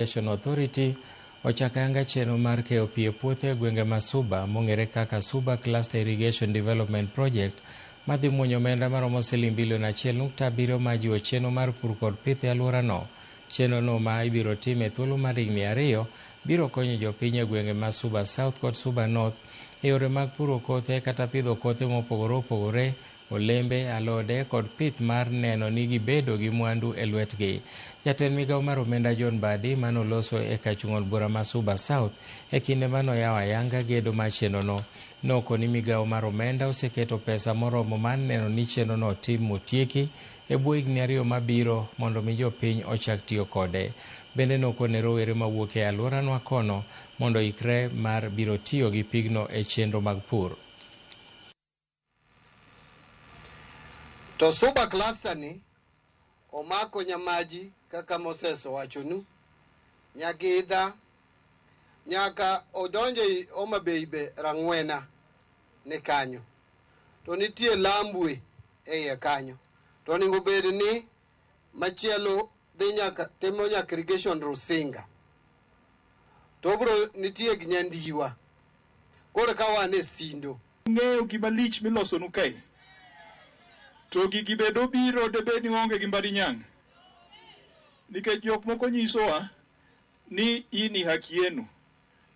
Irrigation Authority ochakanga chenro mar keyo pi e puothe gwenge ma Suba mong'ere kaka Suba Cluster Irrigation Development Project madhi muonyo omenda maromo siling bilion 1.7 ma jiwo chenro mar pur kod pith e alworano. Chenro no ma ibiro tim e thuolo mar higni 2 biro konyo jopiny e gwenge ma Suba South kod Suba North e yore mag puro kothe kata pidho kothe mopogore opogore, olembe, alode kod pith mar neno ni gibedo gi mwandu e lwetgi. Jatend migawo mar omenda John Mbadi manoloso e kachung' od bura ma Suba South e kinde manoyawo ayanga gedo mar chenrono nokoni migawo mar omenda oseketo pesa moromo mar neno ni chenrono tim motieki e bwo higni 2 mabiro mondo mi jopiny ochak tiyo kode. Bende nokone rowere mawuok e alworano kono mondo ikre mar biro tiyo gi pigno e chenro mag pur. To Suba Cluster ni omako nyamaji kaka Moses owachonu, Nyagidha nyaka odonje Homa Bay be Rang'wena ni kanyo. To nitie Lambwe e iye kanyo. To onego bed ni machielo dhi nyaka timo nyaka irrigation Rusinga. To bro nitie gi Nyandiwa. Koro ka wan e Sindo. Ng'eyo gima lich miloso nu kae. To gigi bedo biro de bed ni onge gi Mbadi Nyang'. Nikech jok moko nyisowa ni hii ni haki yenu.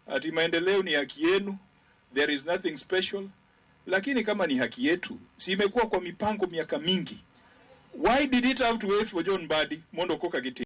Ati maendeleo ni haki yenu. There is nothing special. Lakini kama ni haki yetu, si imekuwa kwa mipango miaka mingi. Why did it have to wait for John Mbadi mondo koka giti?